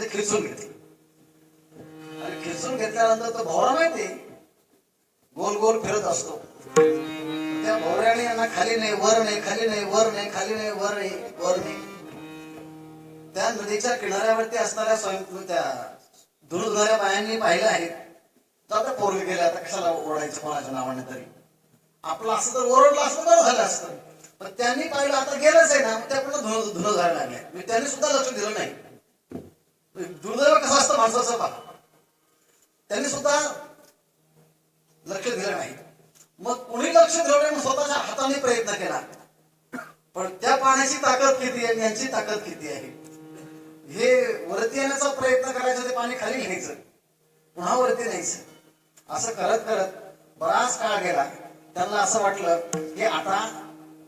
ते खेचून घेतलं. आणि खेचून घेतल्यानंतर तो भोवरा माहिती गोल गोल फिरत असतो. त्या भोवऱ्याने यांना खाली नाही वर नाही, खाली नाही वर नाही, खाली नाही वर नाही, वर नाही. त्या नदीच्या किनाऱ्यावरती असणाऱ्या त्या धुणधुणाऱ्या बायांनी पाहिलं आहे. तर आता पोरगे गेले, आता कशाला ओरडायचं कोणाच्या नावाने तरी. आपलं असं तर ओरडलं असतं बरं झालं असतं. पण त्यांनी पाहिलं आता गेलंच आहे ना, त्या पुन्हा धुणं धुणं घालायला लागल्या. त्यांनी सुद्धा लक्ष दिलं नाही. दुर्दैव कसं असतं माणसाचं पहा. त्यांनी सुद्धा लक्ष दिलं नाही. मग कुणी लक्ष दिलं नाही, मग स्वतःच्या हाताने प्रयत्न केला. पण त्या पाण्याची ताकद किती आहे, यांची ताकद किती आहे. हे वरती येण्याचा प्रयत्न करायचं, ते पाणी खाली घ्यायचं, पुन्हा वरती न्यायचं. असं करत करत बराच काळ गेला. त्यांना असं वाटलं की आता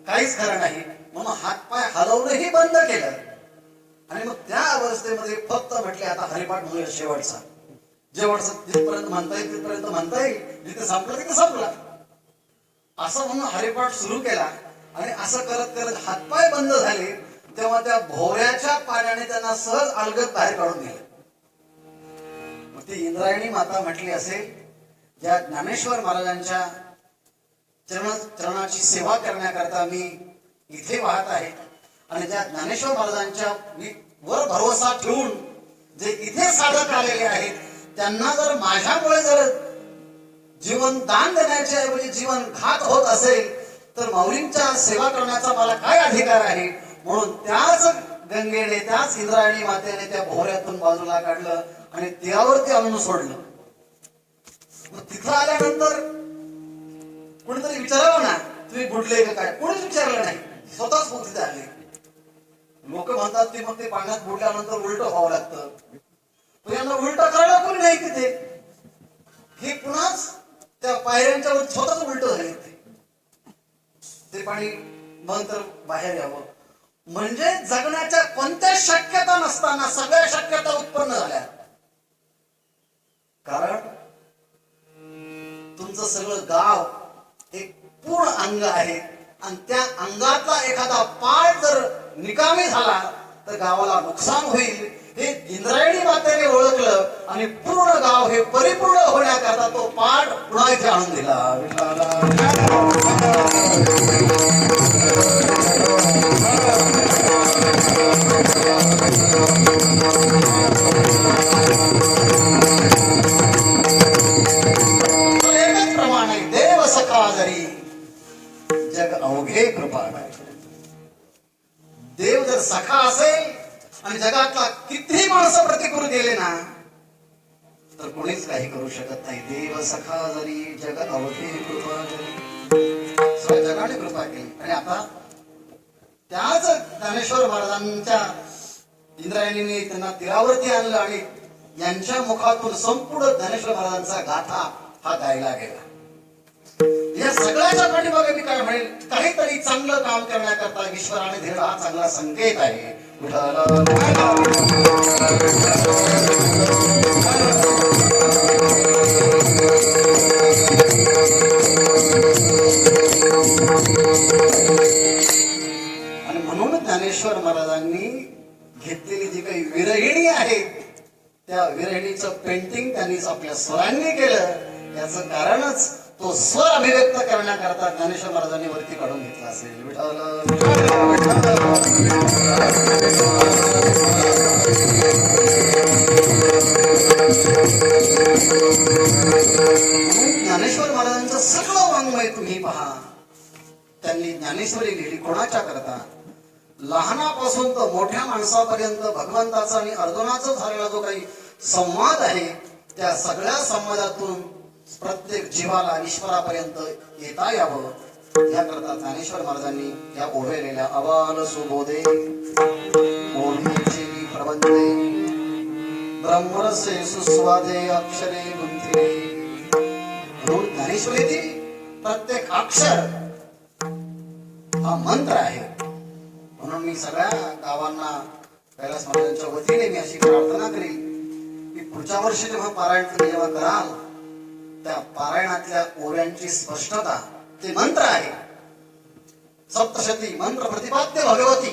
काहीच खरं नाही, म्हणून हातपाय हलवणंही बंद केलं. आणि मग त्या अवस्थेमध्ये फक्त म्हटले आता हरिपाठ म्हणूया शेवटचा. शेवटचं जिथपर्यंत म्हणता येईल तिथपर्यंत म्हणता येईल, जिथे संपलं तिथे संपला. असं म्हणून हरिपाठ सुरू केला. आणि असं करत करत हातपाय बंद झाले, तेव्हा त्या भोवऱ्याच्या पाण्याने त्यांना सहज अलगद बाहेर काढून दिले. मग ती इंद्रायणी माता म्हटली असेल, ज्या ज्ञानेश्वर महाराजांच्या चरणाची सेवा करण्याकरता मी इथे वाहत आहे, आणि ज्या ज्ञानेश्वर महाराजांच्या वर भरोसा ठेवून जे इथे साधक आलेले आहेत, त्यांना जर माझ्यामुळे जर जीवन दान देण्याच्या ऐवजी जीवन घात होत असेल, तर माऊलींच्या सेवा करण्याचा मला काय अधिकार आहे. म्हणून त्याच गंगेने, त्याच इंद्रायणी मातेने त्या भोवऱ्यातून बाजूला काढलं आणि त्यावरती आणून सोडलं. मग तिथं आल्यानंतर कोणीतरी विचारावं ना, तुम्ही बुडले का काय. कोणीच विचारलं नाही, स्वतःच मग तिथे आले. लोक म्हणतात की मग ते पाण्यात बुडल्यानंतर उलट व्हावं लागतं. पण यांना उलट करायला कोणी नाही तिथे. हे पुन्हाच त्या पायऱ्यांच्या वर स्वतःच उलट झाले. ते पाणी मग तर बाहेर यावं, म्हणजे जगण्याच्या कोणत्याच शक्यता नसताना सगळ्या शक्यता उत्पन्न झाल्या. कारण तुमचं सगळं गाव एक पूर्ण अंग आहे, आणि त्या अंगातला एखादा पार्ट जर निकामी झाला तर गावाला नुकसान होईल. हे इंद्रायणी मातेने ओळखलं आणि पूर्ण गाव हे परिपूर्ण होण्याकरता तो पाठ पुन्हा इथे आणून दिला. एकच प्रमाण आहे, देव सखा जरी जग अवघे कृपा. देव जर सखा असेल आणि जगातला कितीही माणसं प्रतिकृत गेले ना, तर कोणीच काही करू शकत नाही. देव सखा जरी जग अवघे कृपा जरी. जगाने कृपा केली. आणि आता त्याच ज्ञानेश्वर महाराजांच्या इंद्रायणीने त्यांना तीरावरती आणलं आणि यांच्या मुखातून संपूर्ण ज्ञानेश्वर महाराजांचा गाथा हा गायला गेला. या सगळ्याच्या पाठीमागे मी काय म्हणेल, काहीतरी चांगलं काम करण्याकरता ईश्वराने दिलेला हा चांगला संकेत आहे. आणि म्हणून ज्ञानेश्वर महाराजांनी घेतलेली जी काही विरहिणी आहे, त्या विरहिणीचं पेंटिंग त्यांनीच आपल्या स्वरांनी केलं. याचं कारणच तो स्वर अभिव्यक्त करण्याकरता ज्ञानेश्वर महाराजांनी वरती काढून घेतला असेल. ज्ञानेश्वर महाराजांचं सगळं वाङ्मय तुम्ही पहा. त्यांनी ज्ञानेश्वरी लिहिली कोणाच्या करता. लहानापासून तर मोठ्या माणसापर्यंत भगवंताचा आणि अर्जुनाचा झालेला जो काही संवाद आहे, त्या सगळ्या संवादातून प्रत्येक जीवाला ईश्वरापर्यंत येता यावं याकरता ज्ञानेश्वर महाराजांनी या ओढलेल्या अबाल सुबोधे मोहिनीची प्रबंधे ब्रह्मरसे सुस्वादे अक्षरे गुंथिले. म्हणून ज्ञानेश्वरीतील प्रत्येक अक्षर हा मंत्र आहे. म्हणून मी सगळ्या गावांना कैलास महाराजांच्या वतीने मी अशी प्रार्थना करेल की पुढच्या वर्षी जेव्हा पारायण तुम्ही जेव्हा कराल, त्या पारायणातल्या ओव्यांची स्पष्टता ते मंत्र आहे. सप्तशती मंत्र प्रतिपाद्य भगवती,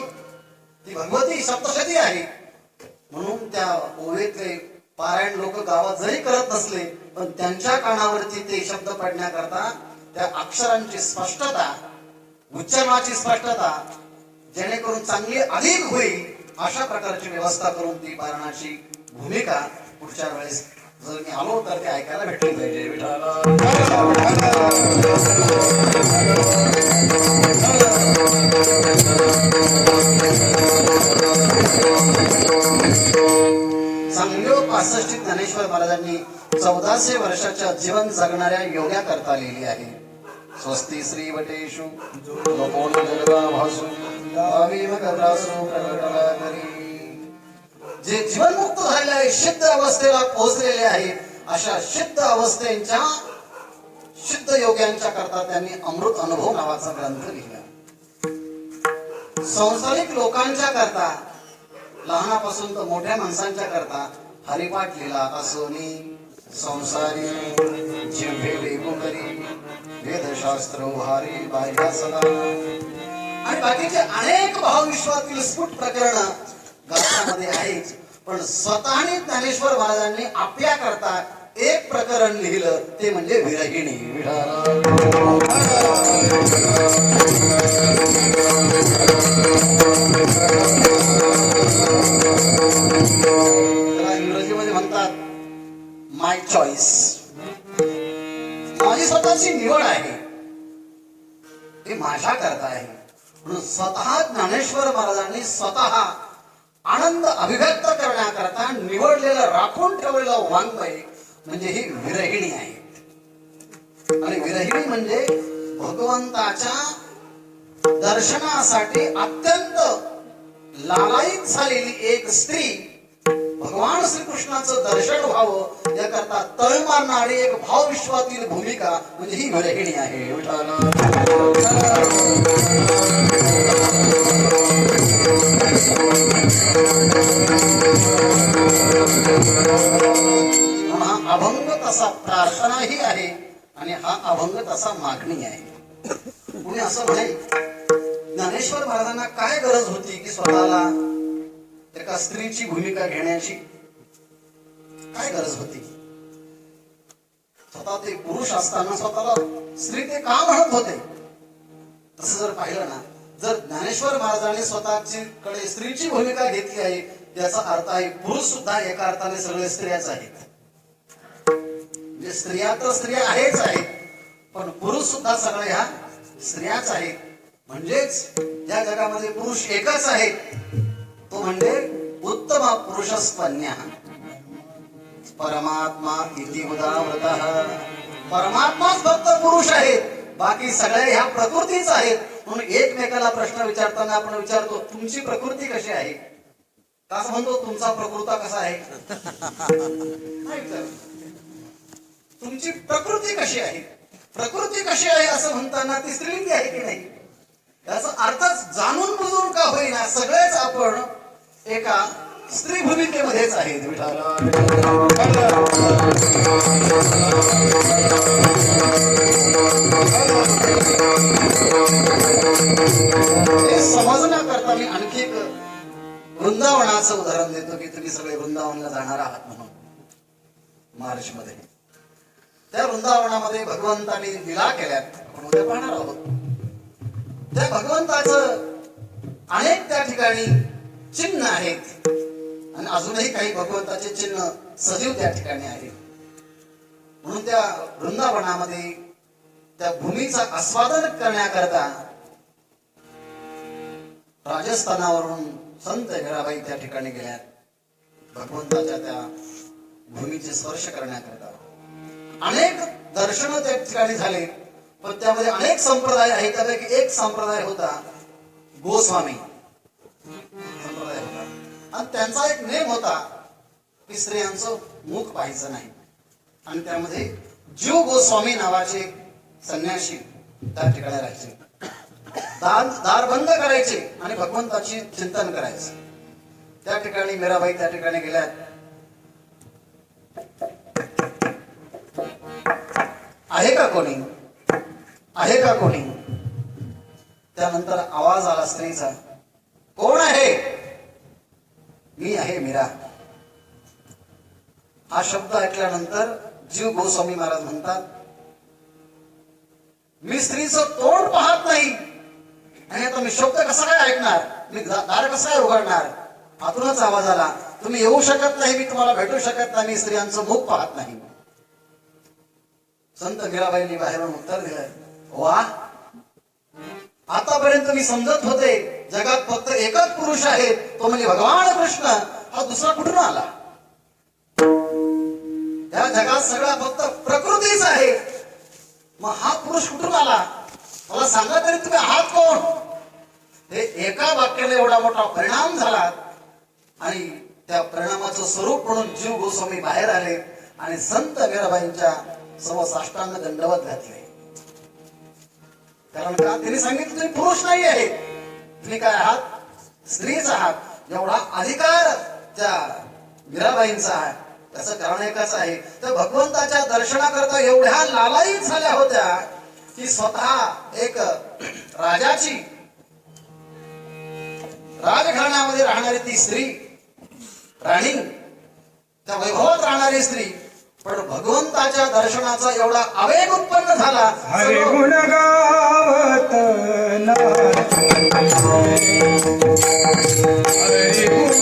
ती भगवती सप्तशती आहे. म्हणून त्या ओवेतले पारायण लोक गावात जरी करत नसले पण त्यांच्या कानावरती ते शब्द पडण्याकरता त्या अक्षरांची स्पष्टता, उच्चारणाची स्पष्टता जेणेकरून चांगली अधिक होईल अशा प्रकारची व्यवस्था करून ती पारायणाची भूमिका पुढच्या वेळेस जर मी आलो तर ते ऐकायला भेटली पाहिजे. चांगल्या 65 ज्ञानेश्वर महाराजांनी 1400 वर्षाच्या जीवन जगणाऱ्या योग्या करता लिहिली आहे. स्वस्ति श्री वटेषु लोकोन जगदा भासु दावीम कद्रासु प्रकटलाकरी. जे जीवनमुक्त झालेले आहे, सिद्ध अवस्थेला पोहोचलेले आहेत, अशा सिद्ध अवस्थेच्या सिद्ध योग्यांच्या करता त्यांनी अमृत अनुभव नावाचा ग्रंथ लिहिला. संसारिक लोकांच्या करता, लहानापासून तर मोठ्या माणसांच्या करता हरिपाठ लिहिला. असोनी संसारी जिव्हे वेगो करी वेदशास्त्र उहारी बाह्या सदा. आणि बाकीचे अनेक भावविश्वातील स्फुट प्रकरण ग्रंथामध्ये आहेत. पण स्वतःने ज्ञानेश्वर महाराजांनी आपल्या करता एक प्रकरण लिहिलं, ते म्हणजे विरहिणी. इंग्रजीमध्ये म्हणतात माय चॉईस, माझी स्वतःची निवड आहे, ते माझ्या करता आहे. म्हणून स्वतः ज्ञानेश्वर महाराजांनी स्वतः आनंद अभिव्यक्त करण्याकरता निवडलेलं, राखून ठेवलेलं वाङ्मय म्हणजे ही विरहिणी आहे. आणि विरहिणी म्हणजे भगवंताच्या दर्शनासाठी अत्यंत लालायित झालेली एक स्त्री. भगवान श्रीकृष्णाचं दर्शन व्हावं याकरता तळ मारणारी एक भावविश्वातील भूमिका म्हणजे ही विरहिणी आहे. हा अभंग तसा प्रार्थनाही आहे आणि हा अभंग तसा मागणी आहे. कुणी असं म्हणे, ज्ञानेश्वर महाराजांना काय गरज होती की स्वतःला एका स्त्रीची भूमिका घेण्याची? काय गरज होती? स्वतः ते पुरुष असताना स्वतःला स्त्री ते का म्हणत होते? तसं जर पाहिलं ना, जर ज्ञानेश्वर महाराजांनी स्वतःची कडे स्त्रीची भूमिका घेतली आहे, त्याचा अर्थ आहे पुरुष सुद्धा एका अर्थाने सगळे स्त्रियाच आहेत. म्हणजे स्त्रिया तर स्त्रिया आहेच आहेत, पण पुरुष सुद्धा सगळे ह्या स्त्रियाच आहेत. म्हणजेच या जगामध्ये पुरुष एकच आहे, तो म्हणजे उत्तम पुरुषस्पन्या परमात्मा इति उदावृतः. परमात्माच फक्त पुरुष आहेत, बाकी सगळे ह्या प्रकृतीच आहेत. म्हणून एकमेकाला प्रश्न विचारताना आपण विचारतो, तुमची प्रकृती कशी आहे? का म्हणतो तुमचा प्रकृता कसा आहे? तुमची प्रकृती कशी आहे? प्रकृती कशी आहे असं म्हणताना ती स्त्रीलिंगी आहे की नाही? याचा अर्थ जाणून बुजून का होईना सगळेच आपण एका स्त्री भूमिकेमध्येच आहेत. हे समजण्याकरता मी आणखी एक वृंदावनाचं उदाहरण देतो की तुम्ही सगळे वृंदावनला जाणार आहात म्हणून. मार्च मध्ये त्या वृंदावनामध्ये भगवंतांनी लीला केल्यात, आपण उद्या पाहणार आहोत. त्या भगवंताचं अनेक त्या ठिकाणी चिन्ह आहेत आणि अजूनही काही भगवंताचे चिन्ह सजीव त्या ठिकाणी आहेत. म्हणून त्या वृंदावनामध्ये त्या भूमीचा आस्वादन करण्याकरता राजस्थानावरून संत मीराबाई त्या ठिकाणी गेल्यात. भगवंताच्या त्या भूमीचे स्पर्श करण्याकरता अनेक दर्शन त्या ठिकाणी झाले. पण त्यामध्ये अनेक संप्रदाय आहेत. त्यापैकी एक संप्रदाय होता गोस्वामी संप्रदाय होता, आणि त्यांचा एक नेम होता की स्त्रियांचं मुख पाहायचं नाही. आणि त्यामध्ये जीव गोस्वामी नावाचे संन्यासी त्या ठिकाणी राहायचे. दार बंद करायचे आणि भगवंताची चिंतन करायचं. त्या ठिकाणी मीराबाई त्या ठिकाणी गेल्यात. आहे का कोणी? आहे का कोणी? त्यानंतर आवाज आला स्त्रीचा, कोण आहे? मी आहे मीरा. हा शब्द ऐकल्यानंतर जीव गोस्वामी महाराज म्हणतात, मी स्त्रीचं तोंड पाहत नाही आणि आता मी शब्द कसा काय ऐकणार, मी दार कसं काय उघडणार. आतूनच आवाज आला, तुम्ही येऊ शकत नाही, मी तुम्हाला भेटू शकत नाही, मी स्त्रियांचं मुख पाहत नाही. संत मीराबाईंनी बाहेरून उत्तर दिलंय, वा, आतापर्यंत मी समजत होते जगात फक्त एकच पुरुष आहे, तो म्हणजे भगवान कृष्ण. हा दुसरा कुठून आला? या जगात सगळा फक्त प्रकृतीच आहे, मग हा पुरुष कुठून आला? मला सांगा तरी तुम्ही आहात कोण? हे एका वाक्याने एवढा मोठा परिणाम झाला आणि त्या परिणामाचं स्वरूप म्हणून जीव गोस्वामी बाहेर आले आणि संत मीराबाईंच्या समोर साष्टांग दंडवत घातले. कारण का? त्यांनी सांगितलं तुम्ही पुरुष नाही आहे, तुम्ही काय आहात? स्त्रीच आहात. एवढा अधिकार त्या मीराबाईंचा आहे. त्याचं कारण एकच आहे, तर भगवंताच्या दर्शनाकरता एवढ्या लालायित झाल्या होत्या की स्वतः एक राजाची, राजघराण्यामध्ये राहणारी ती स्त्री, राणी, त्या वैभवात राहणारी स्त्री, पण भगवंताच्या दर्शनाचा एवढा आवेग उत्पन्न झाला. हरे गुण गावत हरे गुण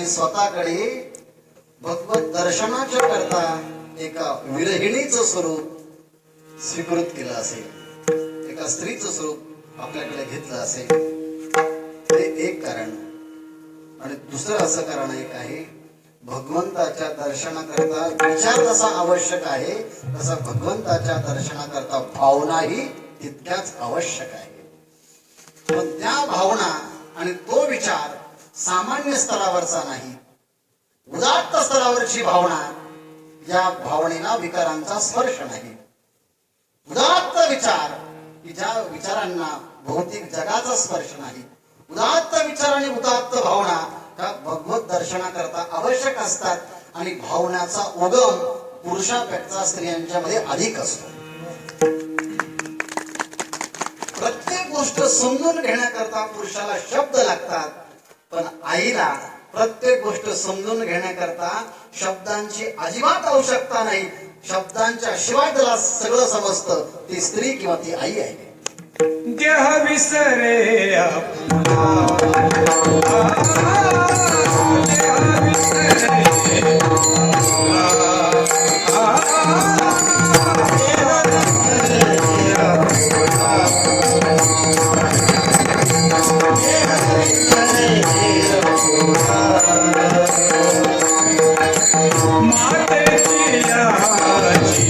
स्वतःकडे भगवत दर्शनाच्या करता एका विरहिणीचं स्वरूप स्वीकृत केलं असेल, एका स्त्रीचं स्वरूप आपल्याकडे घेतलं असेल, ते एक कारण. आणि दुसरं असं कारण एक आहे, भगवंताच्या दर्शनाकरता विचार जसा आवश्यक आहे तसा भगवंताच्या दर्शनाकरता भावनाही तितक्याच आवश्यक आहे. पण त्या भावना आणि तो विचार सामान्य स्तरावरचा नाही, उदात्त स्तरावरची भावना. या भावनेला विकारांचा स्पर्श नाही. उदात्त विचार की ज्या विचारांना भौतिक जगाचा स्पर्श नाही. उदात्त विचार आणि उदात्त भावना त्या भगवत दर्शनाकरता आवश्यक असतात. आणि भावनाचा उगम पुरुषापेक्षा स्त्रियांच्या मध्ये अधिक असतो. प्रत्येक गोष्ट समजून घेण्याकरता पुरुषाला शब्द लागतात, पण आईला प्रत्येक गोष्ट समजून घेण्याकरता शब्दांची अजिबात आवश्यकता नाही. शब्दांच्या शिवाय त्याला सगळं समजतं. ती स्त्री किंवा ती आई आहे. देह विसरे आपुला, देह विसरे मातेची याची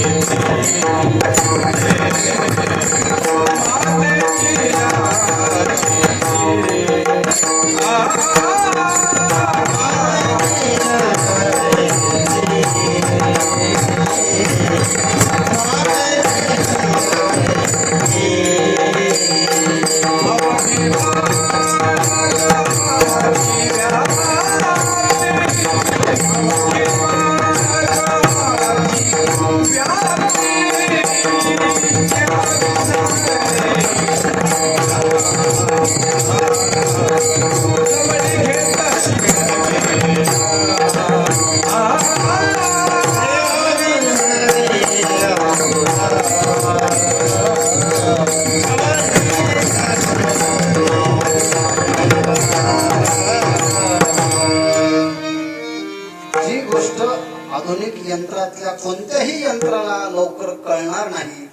आधुनिक यंत्रातल्या कोणत्याही यंत्राला लवकर कळणार नाही,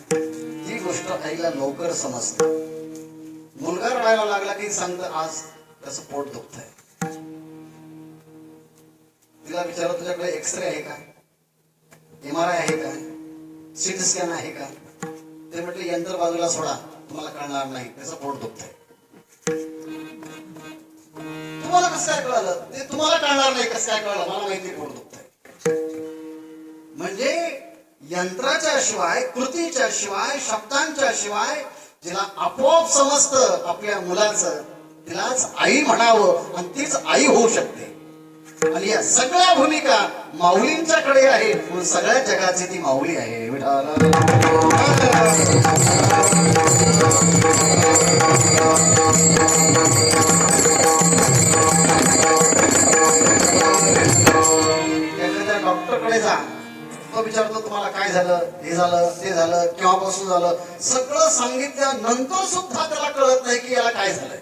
ही गोष्ट आईला लवकर समजते. मुलगा रडायला लागला की सांगतं आज त्याचं पोट दुखतंय. तिला विचारलं तुझ्याकडे एक्सरे आहे का, MRI आहे का, सीटी स्कॅन आहे का. ते म्हटले यंत्र बाजूला सोडा, तुम्हाला कळणार नाही, त्याचं पोट दुखतंय. तुम्हाला कसं काय कळलं, ते तुम्हाला कळणार नाही कसं काय कळलं, मला माहिती पोट दुखतंय. म्हणजे यंत्राच्या शिवाय, कृतीच्या शिवाय, शब्दांच्या शिवाय जिला आपोआप समजतं आपल्या मुलाचं, तिलाच आई म्हणावं आणि तीच आई होऊ शकते. आणि या सगळ्या भूमिका माऊलींच्याकडे आहेत, म्हणून सगळ्या जगाची ती माऊली आहे. एखाद्या डॉक्टरकडे जा, तो विचारतो तुम्हाला काय झालं, हे झालं, ते झालं, केव्हापासून झालं. सगळं सांगितल्यानंतर सुद्धा त्याला कळत नाही की याला काय झालंय.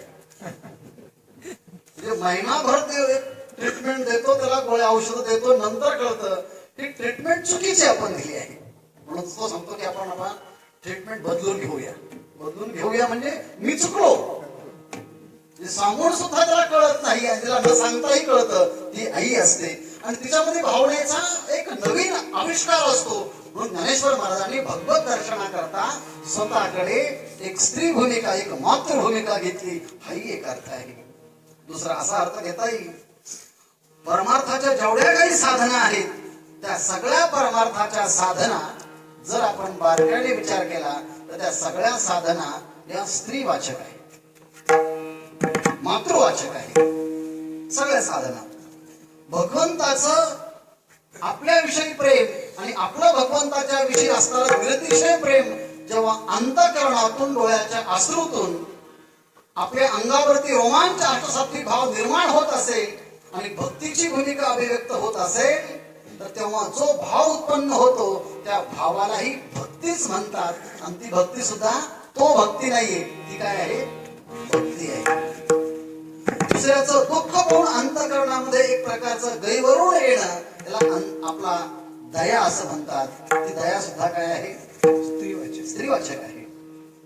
म्हणजे महिनाभर ते ट्रीटमेंट देतो, त्याला गोळ्या औषधं देतो, नंतर कळतं की ट्रीटमेंट चुकीची आपण दिली आहे. म्हणून तो सांगतो की आपण ट्रीटमेंट बदलून घेऊया म्हणजे मी चुकलो. सांगून सुद्धा त्याला कळत नाही आणि तिला न सांगताही कळतं. ती आई असते आणि तिच्यामध्ये भावनेचा एक नवीन आविष्कार असतो. म्हणून ज्ञानेश्वर महाराजांनी भगवत दर्शनाकरता स्वतःकडे एक स्त्री भूमिका, एक मातृभूमिका घेतली. हाही एक अर्थ आहे. दुसरा असा अर्थ घेता येईल, परमार्थाच्या जेवढ्या काही साधना आहेत त्या सगळ्या परमार्थाच्या साधना जर आपण बारकाईने विचार केला तर त्या सगळ्या साधना या स्त्रीवाचक आहेत, मातृवाचक आहे. सगळ्या साधना भगवंताचं आपल्याविषयी प्रेम आणि आपलं भगवंताच्या विषयी असणारं विरतिशय प्रेम जेव्हा अंतःकरणातून, डोळ्याच्या अश्रूतून आपल्या अंगावरती रोमांच, आष्टसात्विक भाव निर्माण होत असेल आणि भक्तीची भूमिका अभिव्यक्त होत असेल तर तेव्हा जो भाव उत्पन्न होतो त्या भावालाही भक्तीच म्हणतात. आणि ती भक्ती सुद्धा तो भक्ती नाहीये, ती काय आहे, भक्ती आहे. दुसऱ्याचं दुःख पाहून अंतःकरणामध्ये एक प्रकारचं गैरवरून येणं, त्याला आपला दया असं म्हणतात. ती दया सुद्धा काय आहे, स्त्रीवाचक आहे.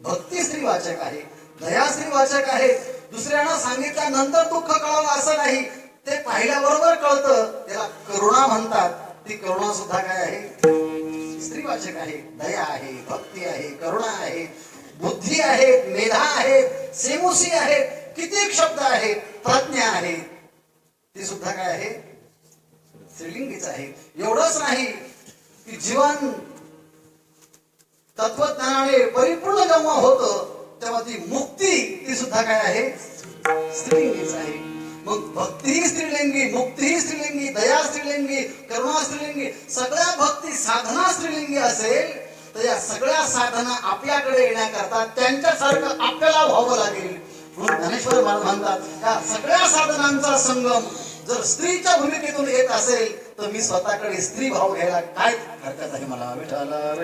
भक्ती स्त्रीवाचक आहे, दया स्त्रीवाचक आहे. दुसऱ्यांना सांगितल्यानंतर दुःख कळावं असं नाही, ते पाहिल्याबरोबर कळतं, त्याला करुणा म्हणतात. ती करुणा सुद्धा काय आहे, स्त्रीवाचक आहे. दया आहे, भक्ती आहे, करुणा आहे. बुद्धी आहेत, मेधा आहेत, सेमुसी आहेत, कित्येक शब्द आहेत, प्रज्ञा आहे, ती सुद्धा काय आहे, स्त्रीलिंगीच आहे. एवढंच नाही की जीवन तत्वज्ञानाने परिपूर्ण जेव्हा होतं तेव्हा ती मुक्ती ती सुद्धा काय आहे, स्त्रीलिंगीच आहे. मग भक्ती ही स्त्रीलिंगी, मुक्ती ही स्त्रीलिंगी, दया स्त्रीलिंगी, करुणा स्त्रीलिंगी, सगळ्या भक्ती साधना स्त्रीलिंगी असेल तर या सगळ्या साधना आपल्याकडे येण्याकरता त्यांच्यासारखं आपल्याला व्हावं लागेल. म्हणून ज्ञानेश्वर महाराज म्हणतात या सगळ्या साधनांचा संगम जर स्त्रीच्या भूमिकेतून येत असेल तर मी स्वतःकडे स्त्री भाव घ्यायला काय हरकत आहे मला. विठाला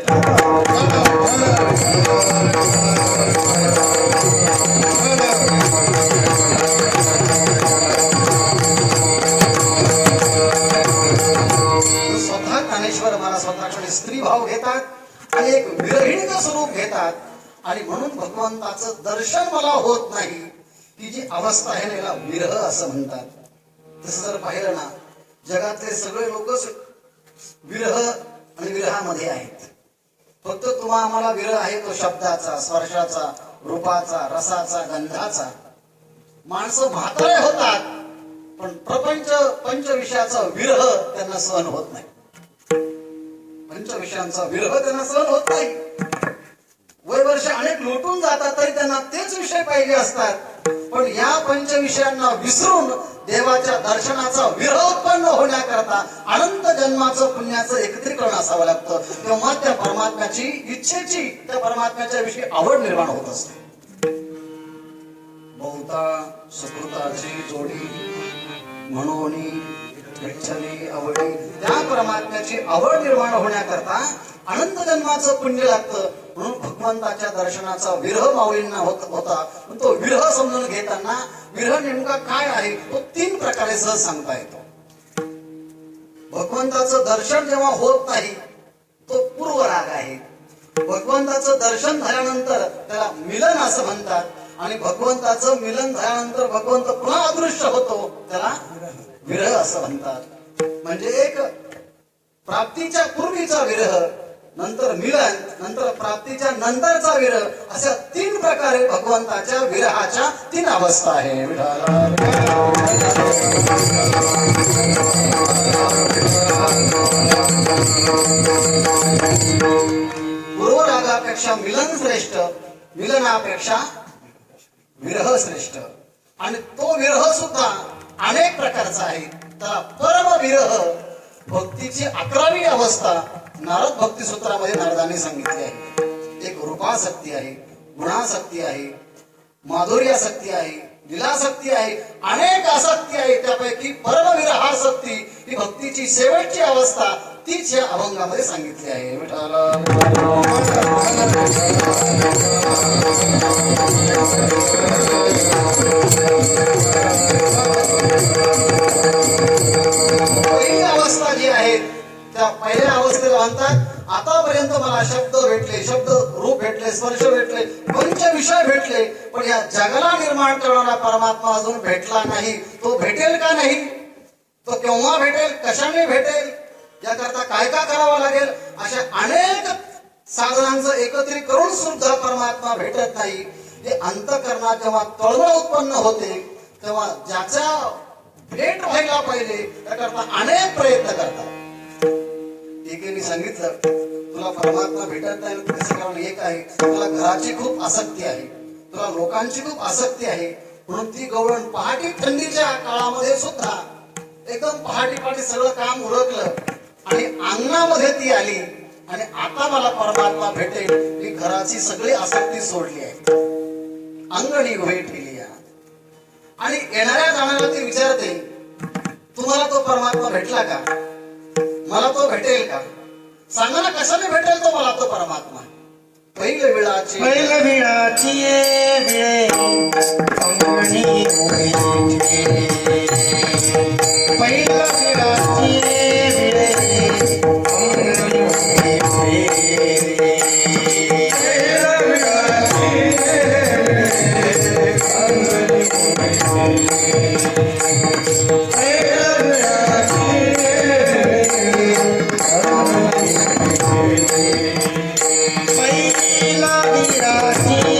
स्वतः ज्ञानेश्वर महाराज स्वतःकडे स्त्री भाव घेतात आणि एक विरहिणीचं स्वरूप घेतात. आणि म्हणून भगवंताचं दर्शन मला होत नाही की जी अवस्था आहे ना याला विरह असं म्हणतात. तसं जर पाहिलं ना जगातले सगळे लोकच विरह आणि विरहामध्ये आहेत. फक्त तुम्हा आम्हाला विरह आहे तो शब्दाचा, स्पर्शाचा, रूपाचा, रसाचा, गंधाचा. माणसं म्हातारे होतात पण प्रपंच पंचविषयाचा विरह त्यांना सहन होत नाही. पंचविषयांचा विरह त्यांना सहन होत नाही. वय वर्ष अनेक लोटून जातात तरी त्यांना तेच विषय पाहिजे असतात. पण या पंचविषयांना विसरून देवाच्या दर्शनाचा विरह उत्पन्न होण्याकरता अनंत जन्माचं पुण्याचं एकत्रीकरण असावं लागतं. तेव्हा त्या परमात्म्याची इच्छेची त्या परमात्म्याच्या विषयी आवड निर्माण होत असते. बहुता सुकृताची जोडी म्हणून विठ्ठली आवडी, त्या परमात्म्याची आवड निर्माण होण्याकरता अनंत जन्माचं पुण्य लागतं. म्हणून भगवंताच्या दर्शनाचा विरह माऊलींना होता. तो विरह समजून घेताना विरह नेमका काय आहे तो 3 प्रकारे सहज सांगता येतो. भगवंताचं दर्शन जेव्हा होत नाही तो पूर्वराग आहे. भगवंताचं दर्शन झाल्यानंतर त्याला मिलन असं म्हणतात. आणि भगवंताचं मिलन झाल्यानंतर भगवंत पुन्हा अदृश्य होतो त्याला विरह असं म्हणतात. म्हणजे एक प्राप्तीच्या पूर्वीचा विरह, नंतर मिलन, नंतर प्राप्तीच्या नंतरचा विरह, अशा 3 प्रकारे भगवंताच्या विरहाच्या 3 अवस्था आहे. पूर्वरागापेक्षा मिलन श्रेष्ठ, मिलनापेक्षा विरह श्रेष्ठ. आणि तो विरह सुद्धा अनेक प्रकारचा आहे. त्याला परम विरह भक्तीची 11वी अवस्था नारद भक्ती सूत्रामध्ये नारदांनी सांगितली आहे. एक रूपासक्ती आहे, गुणासक्ती आहे, माधुर्यासक्ती आहे, लीलासक्ती आहे, अनेक आसक्ती आहे. त्यापैकी परमविरहासक्ती ही भक्तीची शेवटची अवस्था तीच या अभंगामध्ये सांगितली आहे. पहिली अवस्था जी आहे त्या पहिल्या अवस्थेला म्हणतात आतापर्यंत मला शब्द भेटले, शब्द रूप भेटले, स्पर्श भेटले, पंचविषय भेटले, पण या जगाला निर्माण करणारा परमात्मा अजून भेटला नाही. तो भेटेल का नाही, तो केव्हा भेटेल, कशाने भेटेल, याकरता काय काय करावं लागेल, अशा अनेक साधनांचं एकत्रित करून सुद्धा परमात्मा भेटत नाही. हे अंतःकरणात जेव्हा तळमळ उत्पन्न होते तेव्हा ज्याचा भेट व्हायला पाहिजे त्याकरता अनेक प्रयत्न करतात. एकेने सांगितलं तुला परमात्मा भेटत नाही त्याचं कारण एक आहे, तुला घराची खूप आसक्ती आहे, तुला लोकांची खूप आसक्ती आहे. म्हणून ती गवळण पहाटे थंडीच्या काळामध्ये सुद्धा एकदम पहाटे सगळं काम उरकलं आणि अंगणामध्ये ती आली आणि आता मला परमात्मा भेटेल, मी घराची सगळी आसक्ती सोडली आहे, अंगणी उभे ठेवली. आणि येणाऱ्या जाणाऱ्याला ती विचारते तुम्हाला तो परमात्मा भेटला का, मला तो भेटेल का, सांगा ना कशाने भेटेल तो मला तो परमात्मा. पहिलं विळाची पहिलं विळाची वेळे अंगणी उभी ठेवी. पहिलं विळाची वेळे अंगणी उभी ठेवी. पहिलं विळाची वेळे अंगणी उभी ठेवी. पहिलं विळाची वेळे अंगणी उभी ठेवी. पहिला विराची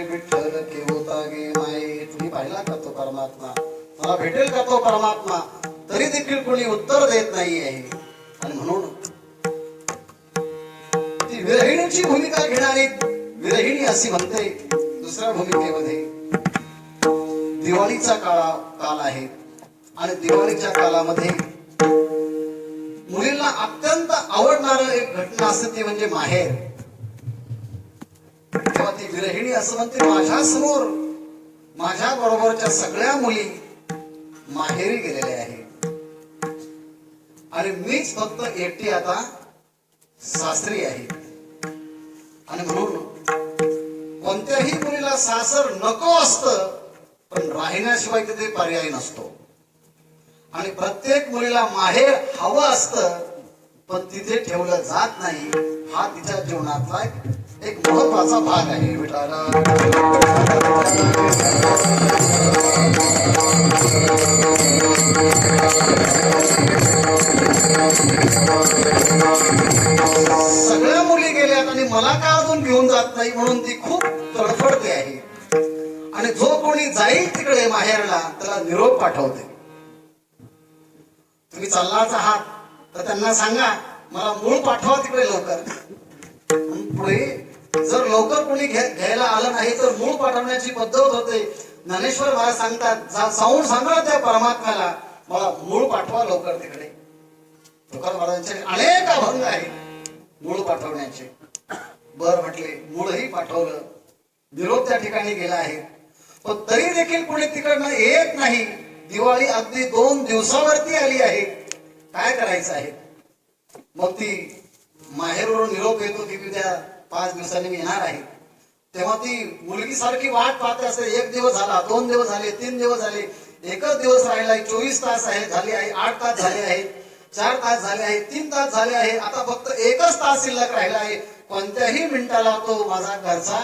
विठ्ठल केवता गे माये. तुम्ही पाहिला का तो परमात्मा? मला भेटेल का तो परमात्मा? तरी देखील कोणी उत्तर देत नाही आहे. आणि म्हणून ती विरहिणीची भूमिका घेणारी विरहिणी अशी म्हणते दुसऱ्या भूमिकेमध्ये, दिवाळीचा काल आहे आणि दिवाळीच्या कालामध्ये मुलींना अत्यंत आवडणारं एक घटना असते ती म्हणजे माहेर. तेव्हा ती विरहिणी असं म्हणते, माझ्या समोर माझ्या बरोबरच्या सगळ्या मुली माहेरी गेलेल्या आहेत आणि मीच फक्त एकटी आता सासरी आहे. आणि म्हणून कोणत्याही मुलीला सासर नको असतं, पण राहण्याशिवाय तिथे पर्याय नसतो. आणि प्रत्येक मुलीला माहेर हवं असतं, पण तिथे ठेवलं जात नाही. हा तिच्या जीवनातला एक महत्वाचा भाग आहे. विठाला सगळ्या मुली गेल्यात आणि मला का अजून घेऊन जात नाही म्हणून ती खूप तडफडते आहे. आणि जो कोणी जाईल तिकडे माहेरला त्याला निरोप पाठवते. तुम्ही चाललाच आहात तर त्यांना सांगा मला मूळ पाठवा तिकडे लवकर. पुढे जर लवकर कोणी घ्यायला आलं नाही तर मूळ पाठवण्याची पद्धत होते. ज्ञानेश्वर महाराज सांगतात, जाऊन सांगा त्या परमात्म्याला मला मूळ पाठवा लवकर तिकडे. तुकाराम महाराजांचे अनेक अभंग आहेत मूळ पाठवण्याचे. बर म्हटले, मूळही पाठवलं, निरोप त्या ठिकाणी गेला आहे. पण तरी देखील कोणी तिकडनं येत नाही. दिवाळी अगदी 2 दिवसावरती आली आहे. काय करायचं आहे? मग ती माहेरवरून निरोप येतो की उद्या 5 दिवसांनी मी येणार आहे. तेव्हा ती मुलगी सारखी वाट पाहते असते. 1 दिवस झाला, 2 दिवस झाले, 3 दिवस झाले, एकच दिवस राहिलाय. 24 तास आहे झाले आहे, 8 तास झाले आहेत, 4 तास झाले आहेत, 3 तास झाले आहे, आता फक्त एकच तास शिल्लक राहिला आहे. कोणत्याही मिनिटाला तो माझा घरचा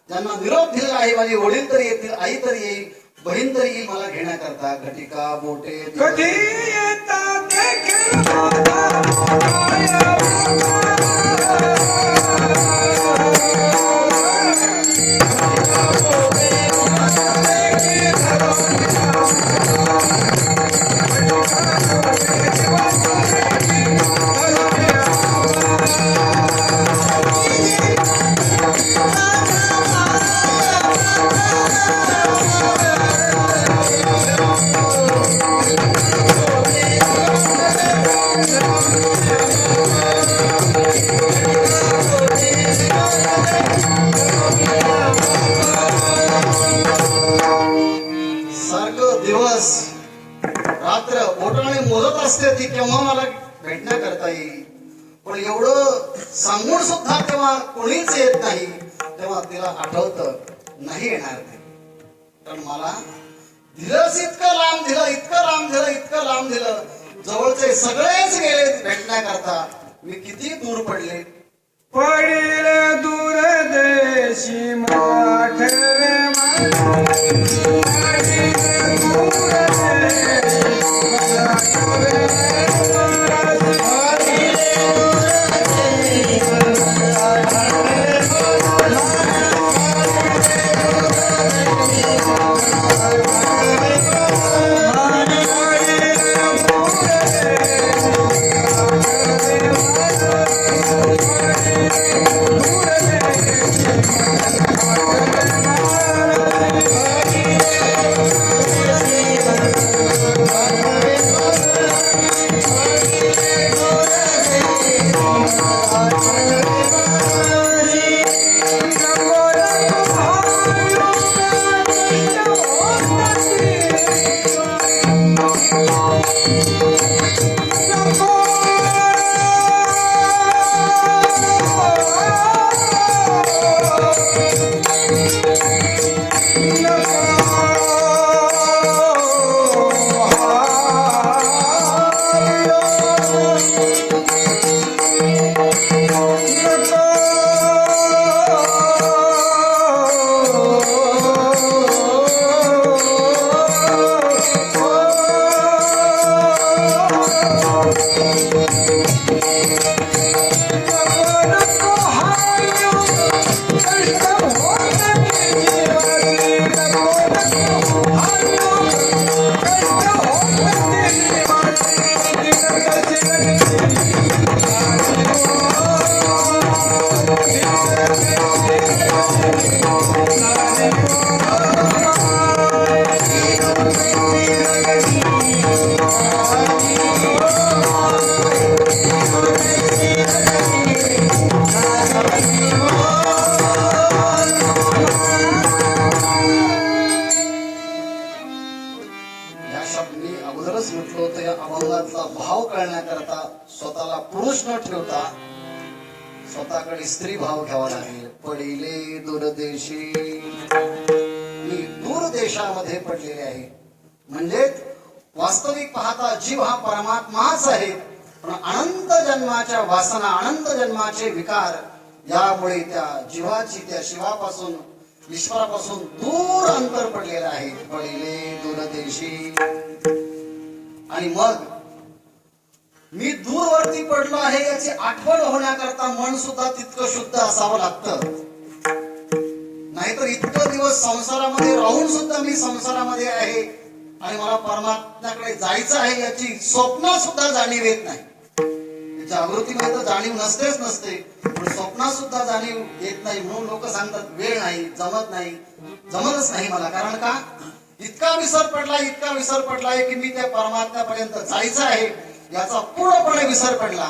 ज्यांना निरोप दिलेला आहे, माझे वडील तरी येतील, आई तरी येईल, बहीण तरी येईल मला घेण्याकरता. घटिका बोटे कधी येतात देखील माता रात्र बोटाने मोजत असते ती केव्हा मला भेटण्याकरता येईल. पण एवढं सांगून सुद्धा तेव्हा कोणीच येत नाही. तेव्हा तिला आठवतं नाही येणार ते, कारण मला दिलंच इतकं लांब दिलं, इतकं लांब दिलं, इतकं लांब दिलं. जवळचे सगळेच गेले भेटण्याकरता, मी किती दूर पडले. पडील दूर देशी आठवे या शब्दी अगोदरच म्हटलं होतं, या अभंगातला भाव कळण्याकरता स्वतःला पुरुष न ठेवता स्वतःकडे स्त्री भाव घ्यावा लागेल. पडिले दूरदेशी, मी दूर देशामध्ये पडलेले आहे. म्हणजे वास्तविक पाहता जीव हा परमात्माच आहे, पण अनंत जन्माच्या वासना, अनंत जन्माचे विकार यामुळे त्या जीवाची त्या शिवापासून, ईश्वरापासून दूर अंतर पडलेलं आहे. पडिले दूरदेशी. आणि मग मी दूरवरती पडलो आहे याची आठवण होण्याकरता मन सुद्धा तितकं शुद्ध असावं लागतं. नाहीतर इतकं दिवस संसारामध्ये राहून सुद्धा मी संसारामध्ये आहे आणि मला परमात्म्याकडे जायचं आहे याची स्वप्न सुद्धा जाणीव येत नाही. जागृतीमध्ये तर जाणीव नसतेच नसते, पण स्वप्नात सुद्धा जाणीव येत नाही. म्हणून लोक सांगतात वेळ नाही, जमत नाही. जमतच नाही मला. कारण का? इतका विसर पडलाय, इतका विसर पडलाय की मी त्या परमात्म्यापर्यंत जायचं आहे याचा पूर्णपणे विसर पडला.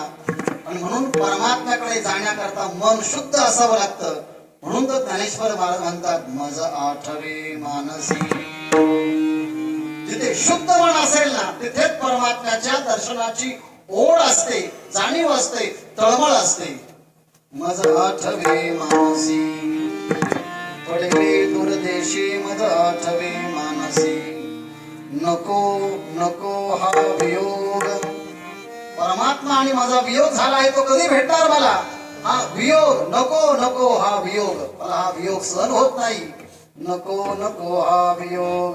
आणि म्हणून परमात्म्याकडे जाण्याकरता मन शुद्ध असावं लागतं. म्हणून तर ज्ञानेश्वर महाराज म्हणतात, मज आठवे मानसी. जिथे शुद्ध मन असेल ना, तिथेच परमात्म्याच्या दर्शनाची ओढ असते, जाणीव असते, तळमळ असते. मज आठवे मानसी, पडले दूरदेशी, मज आठवे मानसी. नको नको हा वियोग. परमात्मा आणि माझा वियोग झाला आहे, तो कधी भेटणार मला? हा वियोग, नको नको हा वियोग. मला हा वियोग सहन होत नाही. नको नको हा वियोग.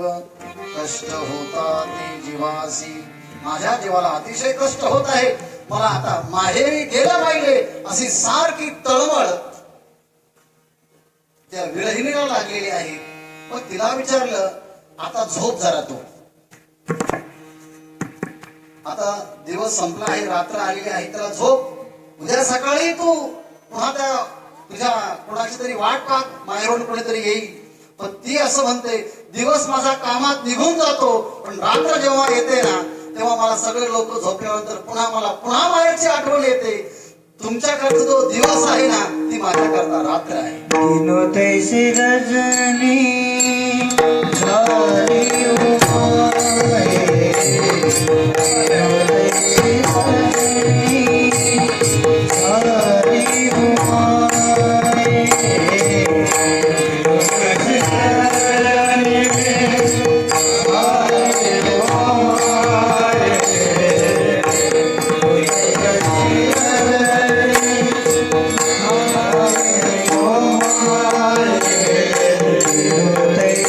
कष्ट होता ते जीवासी. माझ्या जीवाला अतिशय कष्ट होत आहे. मला आता माहेरी गेलं पाहिजे अशी सारखी तळमळ त्या विरहिणीला लागलेली आहे. पण तिला विचारलं, आता झोप जरा तू. आता दिवस संपला आहे, रात्र आलेली आहे, त्याला झोप. उद्या सकाळी तू पुन्हा त्या तुझ्या कोणाची तरी वाट पाहत, माहेरून कोणीतरी येईल. पण ती असं म्हणते, दिवस माझा कामात निघून जातो, पण रात्र जेव्हा येते ना, तेव्हा मला सगळे लोक झोपल्यानंतर पुन्हा माहेरची आठवण येते. तुमच्याकडचा जो दिवस आहे ना, ती माझ्याकरता रात्र आहे. दिनो तैसी रजनी झाली उमाये, दिनो तैसी रजनी झाली उमाये, दिनो तैसी रजनी झाली उमाये, दिनो तैसी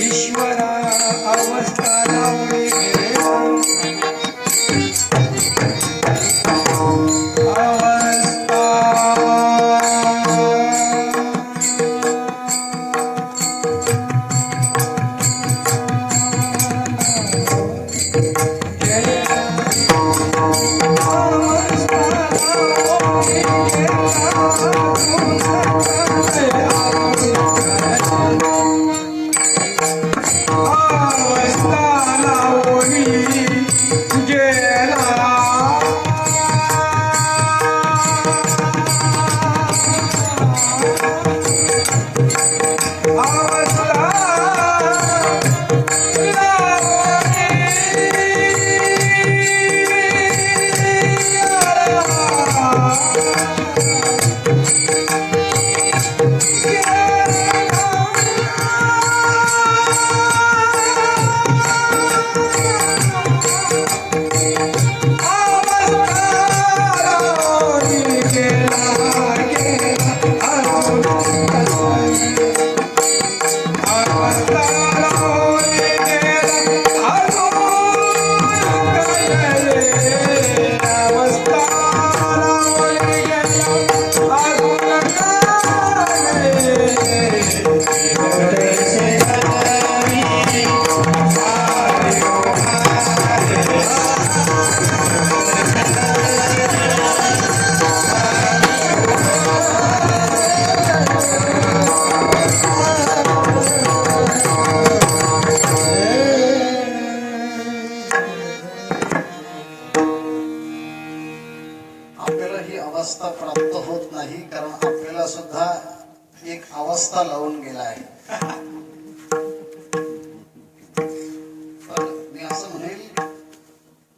ईश्वरा अवस्था लावली आपल्याला ही अवस्था प्राप्त होत नाही, कारण आपल्याला सुद्धा एक अवस्था लावून गेला आहे. पण मी असं म्हणेल,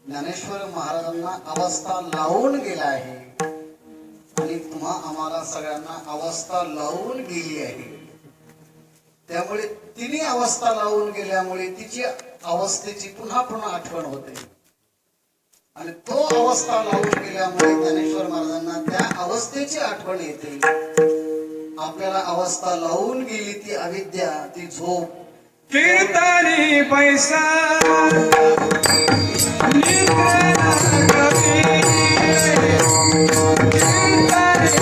ज्ञानेश्वर महाराजांना अवस्था लावून गेला आहे आणि तुम्हा आम्हाला सगळ्यांना अवस्था लावून गेली आहे. त्यामुळे तिने अवस्था लावून गेल्यामुळे तिची अवस्थेची पुन्हा पुन्हा आठवण होते आणि तो अवस्था लावून गेल्यामुळे ज्ञानेश्वर महाराजांना त्या अवस्थेची आठवण येते. आपल्याला अवस्था लावून गेली ती अविद्या, ती झोप. कीर्तनी पैसा निद्रा करी, कीर्तनी पैसा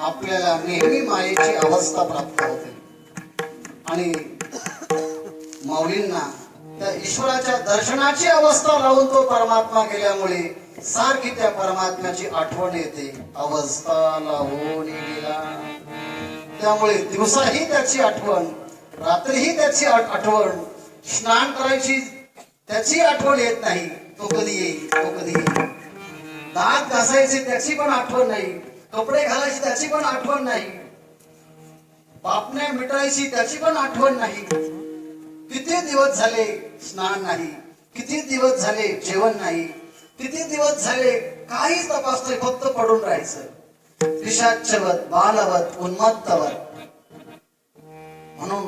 आपल्याला नेहमी मायेची अवस्था प्राप्त होते आणि माऊलींना त्या ईश्वराच्या दर्शनाची अवस्था लावून तो परमात्मा गेल्यामुळे सारखी त्या परमात्म्याची आठवण येते. अवस्था लावून गेला, त्यामुळे दिवसाही त्याची आठवण, रात्रीही त्याची आठवण, स्नान करायची त्याची आठवण येत नाही. तो कधी येईल, तो कधी येईल. दात घासायची त्याची पण आठवण नाही, कपडे घालायची त्याची पण आठवण नाही, पापण्या मिटायची त्याची पण आठवण नाही. किती दिवस झाले स्नान नाही, किती दिवस झाले जेवण नाही, किती दिवस झाले काहीच तपासतोय, फक्त पडून राहायचं. पिशाच्चवत, बालवत, उन्मत्तवत. म्हणून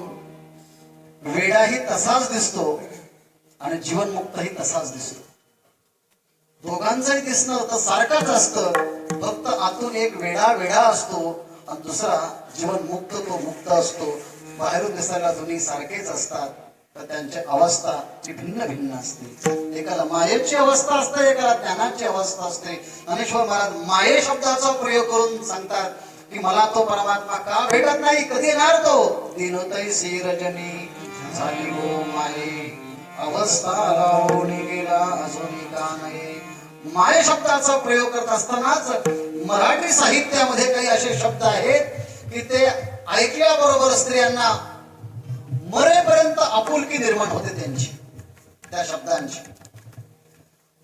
वेडाही तसाच दिसतो आणि जीवनमुक्तही तसाच दिसतो. दोघांचंही दिसणं तर सारखंच असतं, फक्त आतून एक वेडा वेडा असतो आणि दुसरा जीवनमुक्त तो मुक्त असतो. बाहेरून दिसायला दोन्ही सारखेच असतात, तर त्यांची अवस्था ही भिन्न भिन्न असते. एकाला मायेची अवस्था असते, एकाला ज्ञानाची अवस्था असते. ज्ञानेश्वर महाराज माये शब्दाचा प्रयोग करून सांगतात की मला तो परमात्मा का भेटत नाही, कधी येणार तो. दीनतैसी रजनी झाली हो माये, अवस्था लावून गेला अजून का नाही. माये शब्दाचा प्रयोग करत असतानाच मराठी साहित्यामध्ये काही असे शब्द आहेत की ते ऐकल्याबरोबर स्त्रियांना मरेपर्यंत आपुलकी निर्माण होते त्यांची, त्या शब्दांची.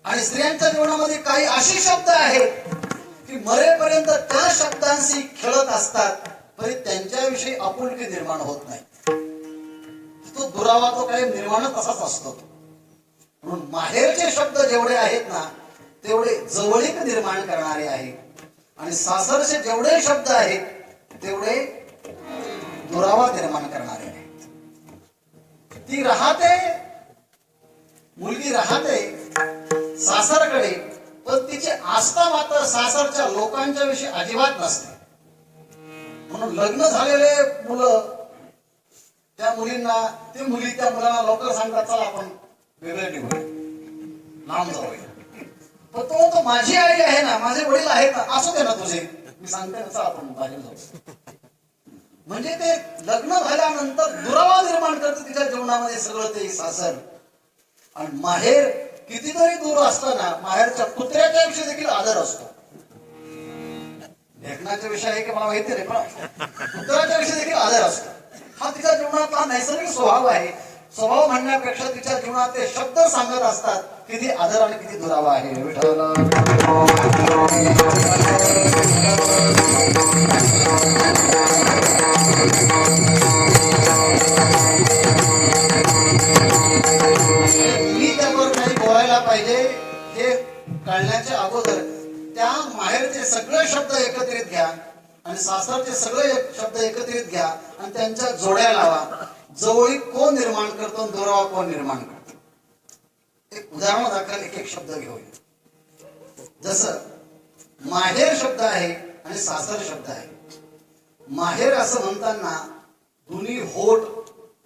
आणि स्त्रियांच्या जीवनामध्ये काही असे शब्द आहेत की मरेपर्यंत त्या शब्दांशी खेळत असतात, तरी त्यांच्याविषयी आपुलकी निर्माण होत नाही. तो दुरावा तो काही निर्माण तसाच असतो. म्हणून माहेरचे शब्द जेवढे आहेत ना तेवढे जवळीक निर्माण करणारे आहेत, आणि सासरचे जेवढे शब्द आहेत तेवढे दुरावा निर्माण करणारे आहेत. ती राहते, मुलगी राहते सासरकडे, पण तिची आस्था मात्र सासरच्या लोकांच्या विषयी अजिबात नसते. म्हणून लग्न झालेले मुलं त्या मुलींना, ते मुली त्या मुलांना लवकर सांगतात चला आपण वेगळे निघूया, लांब जाऊया. पण तो माझी आई आहे ना, माझे वडील आहेत ना, असू दे ना तुझे, मी सांगते ना चला आपण बाहेर जाऊ. म्हणजे ते लग्न झाल्यानंतर दुरावा निर्माण करते तिच्या जीवनामध्ये सगळं ते सासर. आणि माहेर कितीतरी दूर असताना माहेरच्या कुत्र्याच्या विषयी देखील आदर असतो. लेखनाच्या विषय आहे की मला माहिती नाही, पण कुत्र्याच्या विषयी देखील आदर असतो. हा तिच्या जीवनातला नैसर्गिक स्वभाव आहे. स्वभाव म्हणण्यापेक्षा तिच्या जीवनात ते शब्द सांगत असतात किती आदर आणि किती दुरावा आहे. विठ्ठल मी त्यावर काही बोलायला पाहिजे हे कळण्याच्या अगोदर त्या माहेरचे सगळे शब्द एकत्रित घ्या आणि सासरचे सगळे शब्द एकत्रित घ्या आणि त्यांच्या जोड्या लावा. जवळीक कोण निर्माण करतो आणि दुरावा कोण निर्माण करतो. एक उदाहरण दाखल एक एक शब्द घेऊया. जसं माहेर शब्द आहे आणि सासर शब्द आहे. माहेर असं म्हणताना दोन्ही होठ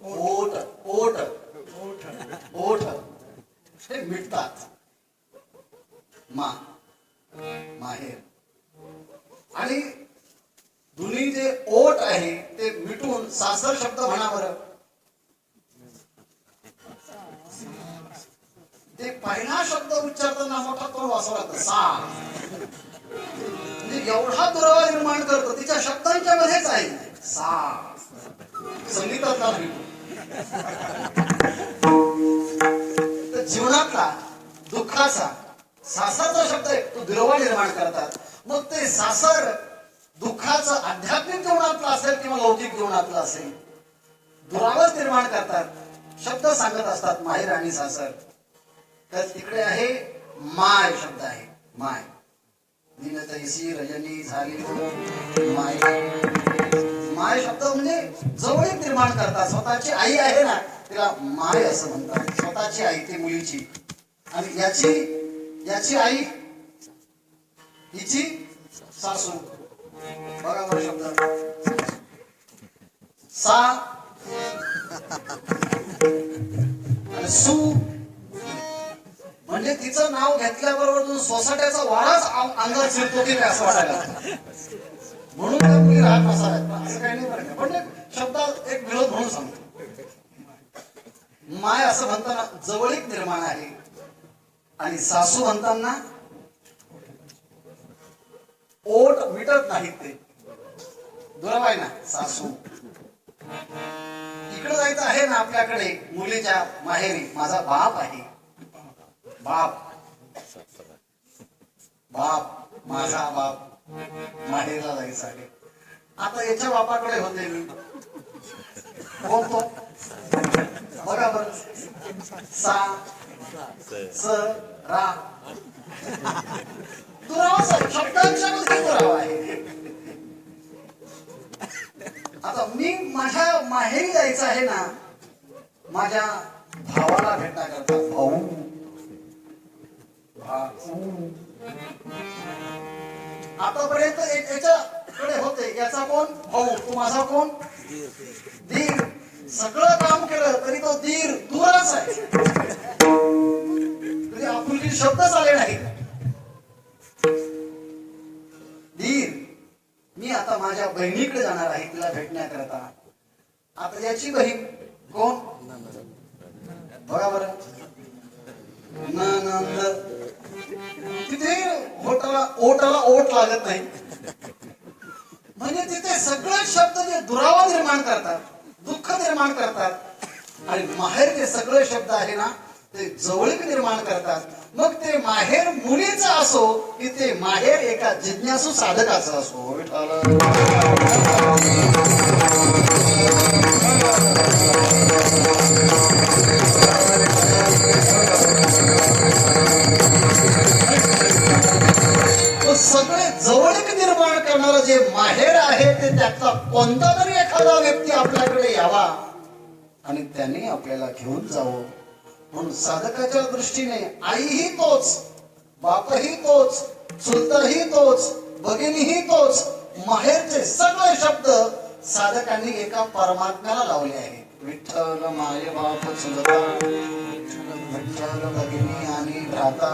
ओठ ओठ ओठ हे मिटतात. माहेर आणि दोन्ही जे ओठ आहे ते मिटून सासर शब्द म्हणा बरं. ते पहिला शब्द उच्चारताना मोठा तोंड वासावा लागतं सा. म्हणजे एवढा दुरावा निर्माण करतो तिच्या शब्दांच्या मध्येच आहे सा. संगीतातला नाही. तर जीवनातला दुःखाचा सासरचा शब्द आहे तो दुरावा निर्माण करतात. मग ते सासर दुःखाचं आध्यात्मिक जीवनातलं असेल किंवा लौकिक जीवनातलं असेल दुरावाच निर्माण करतात. शब्द सांगत असतात माहेर आणि सासर. तर तिकडे आहे माय शब्द आहे. माय दीनतैसी रजनी झाली माय. माय शब्द म्हणजे जवळीक निर्माण करतात. स्वतःची आई आहे ना तिला माय असं म्हणतात. स्वतःची आई ती मुलीची, आणि याची आई हिची सासू. बघा बरं शब्द सा आणि सू. म्हणजे तिचं नाव घेतल्याबरोबर सोसाट्याचा वाराच अंगात शिरतो की असं वाटायला. म्हणून त्या मुली राहत नसाव्यात, पण असं काही नाही बरं का. पण एक शब्दात एक विरोध म्हणून सांगतो. माय असं म्हणताना जवळीक निर्माण आहे, आणि सासू म्हणताना ओट मिटत नाहीत ते. दुरावा आहे ना सासू. इकडे जायचं आहे ना आपल्याकडे मुलीच्या माहेरी, माझा बाप आहे. बाप बाप माझा बाप माहेरला जायचं आहे. आता याच्या बापाकडे होते मी, कोण तो बघा बर, सा स रा. दुरावा साहेब, शब्दांशामध्ये दुरावा आहे. आता मी माझ्या माहेरी जायचं आहे ना माझ्या भावाला भेटण्याकरता. भाऊ आतापर्यंत याच्याकडे होते, याचा कोण भाऊ, तू माझा कोण दीर. सगळं काम केलं तरी तो दीर दूरच आहे, तरी आपुलकी शब्दच आले नाही. दीर. मी आता माझ्या बहिणीकडे जाणार आहे तिला भेटण्याकरता. आता याची बहीण कोण बघा बरं, ननंद. तिथे ओटाला ओट लागत नाही. म्हणजे तिथे सगळे शब्द जे दुरावा निर्माण करतात, दुःख निर्माण करतात, आणि माहेर ते सगळे शब्द आहे ना ते जवळीक निर्माण करतात. मग ते माहेर मुलीचं असो की ते माहेर एका जिज्ञासू साधकाचं असो. सगळे जवळीक निर्माण करणारं जे माहेर आहे ते त्यातला कोणता तरी एखादा व्यक्ती आपल्याकडे यावा आणि त्यांनी आपल्याला घेऊन जावं. म्हणून साधकाच्या दृष्टीने आईही तोच, बापही तोच, चुलताही तोच, भगिनीही तोच. माहेरचे सगळे शब्द साधकांनी एका परमात्म्याला लावले आहेत. विठ्ठल माय बाप चुलता, विठ्ठल भगिनी आणि भ्राता,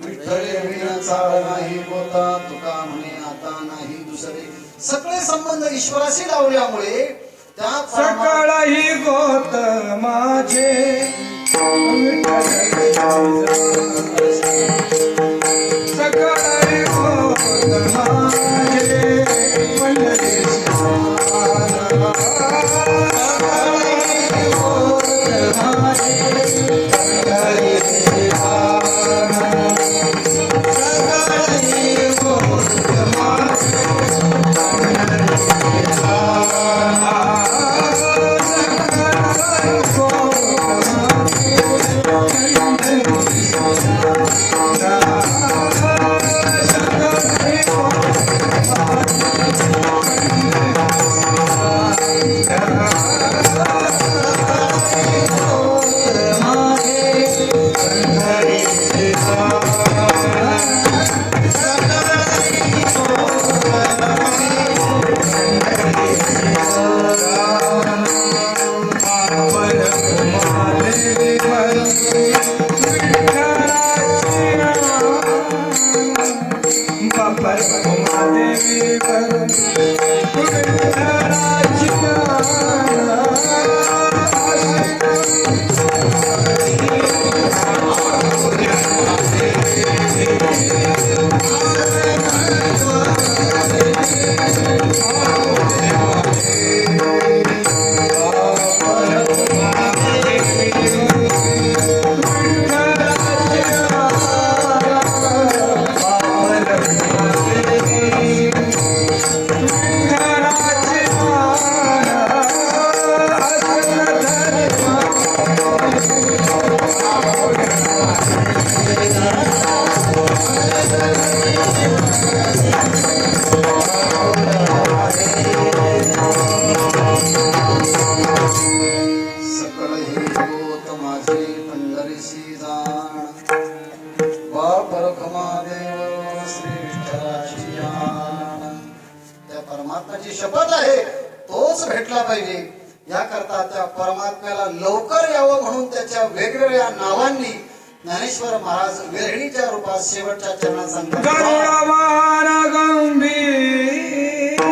विठ्ठल विना चाळ नाही होता, तुका म्हणे आता नाही दुसरे. सगळे संबंध ईश्वराशी लावल्यामुळे त्या सकळही गोत माझे सकळही गोत माझे पंढरीश शपथ आहे तोच भेटला पाहिजे. याकरता त्या परमात्म्याला लवकर यावं म्हणून त्याच्या वेगवेगळ्या नावांनी ज्ञानेश्वर महाराज विरहिणीच्या रूपात शेवटच्या चरणात सांगतात. गरुडवाहन गंभीर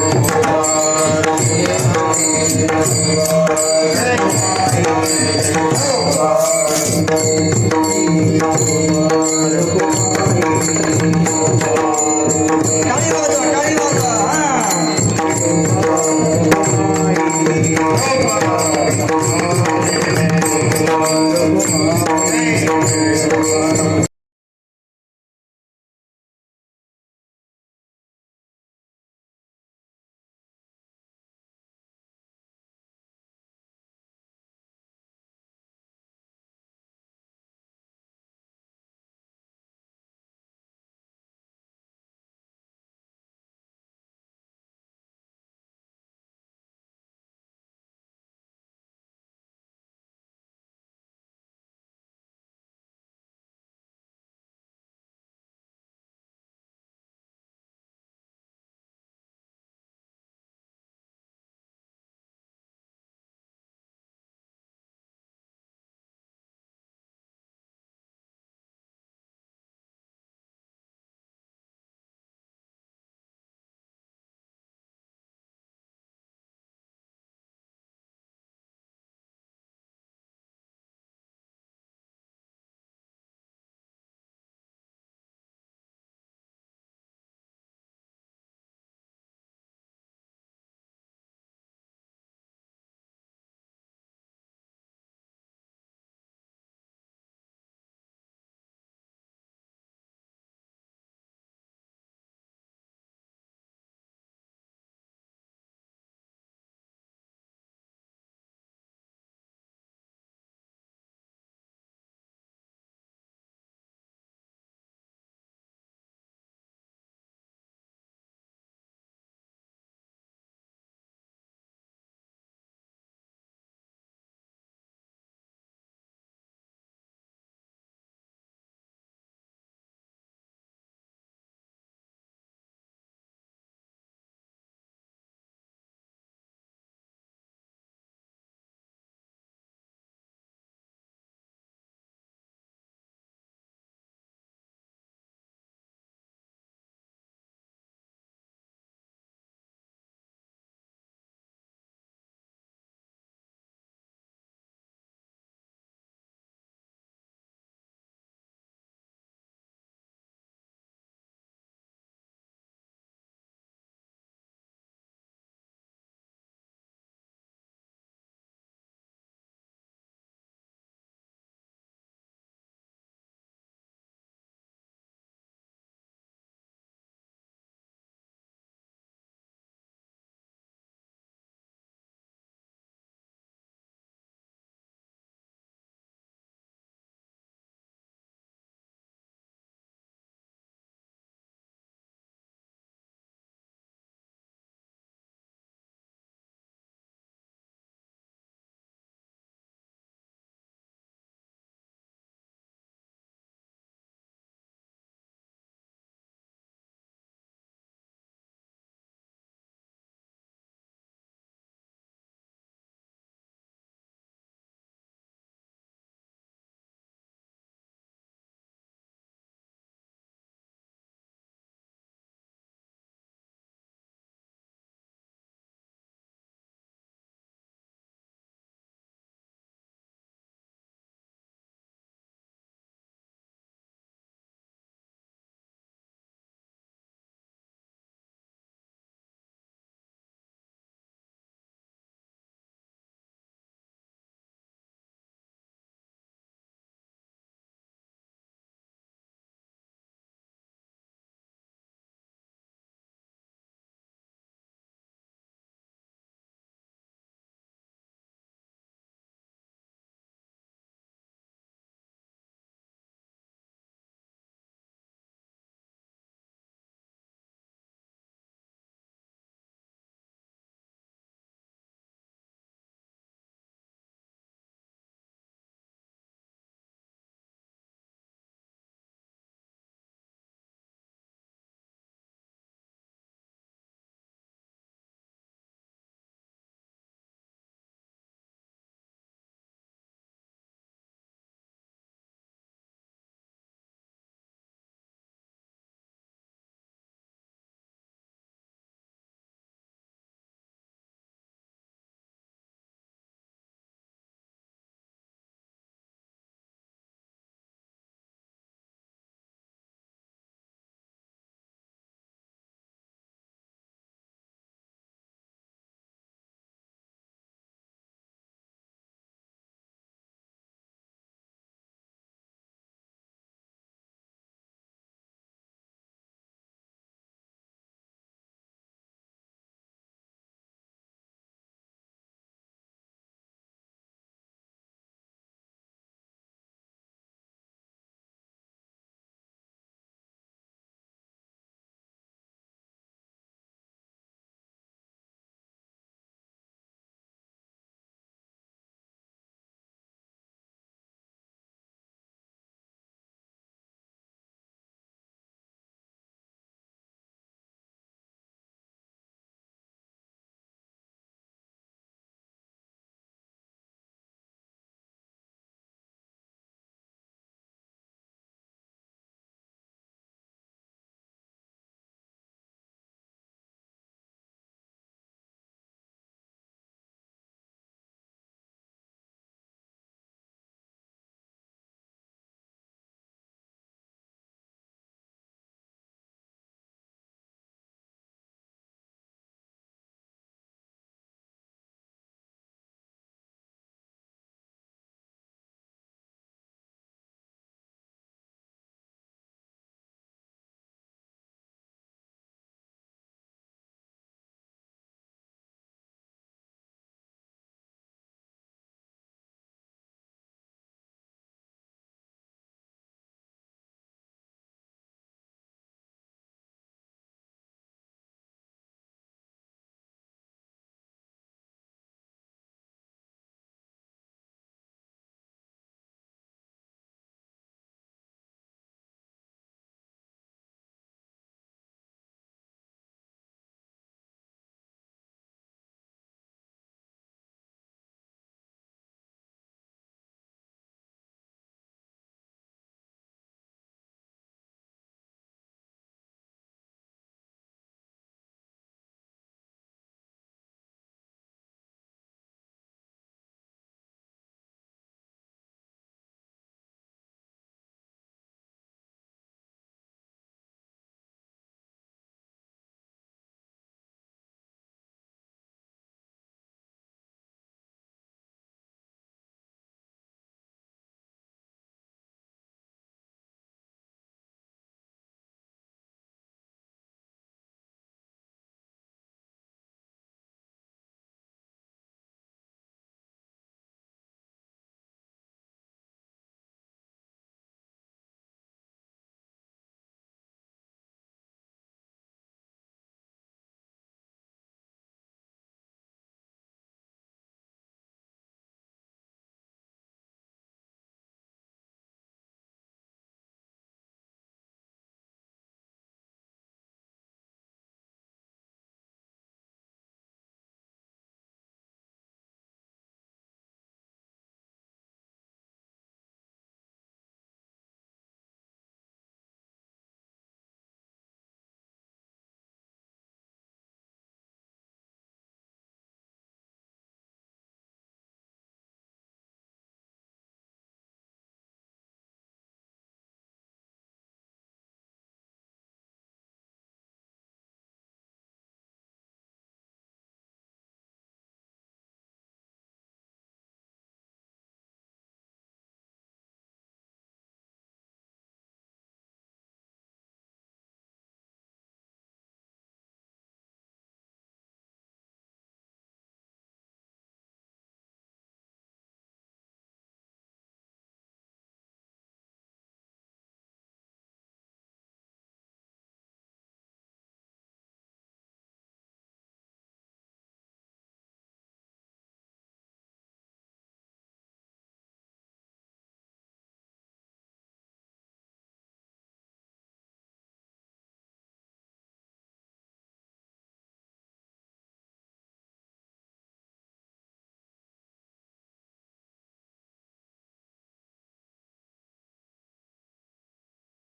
Goodbye.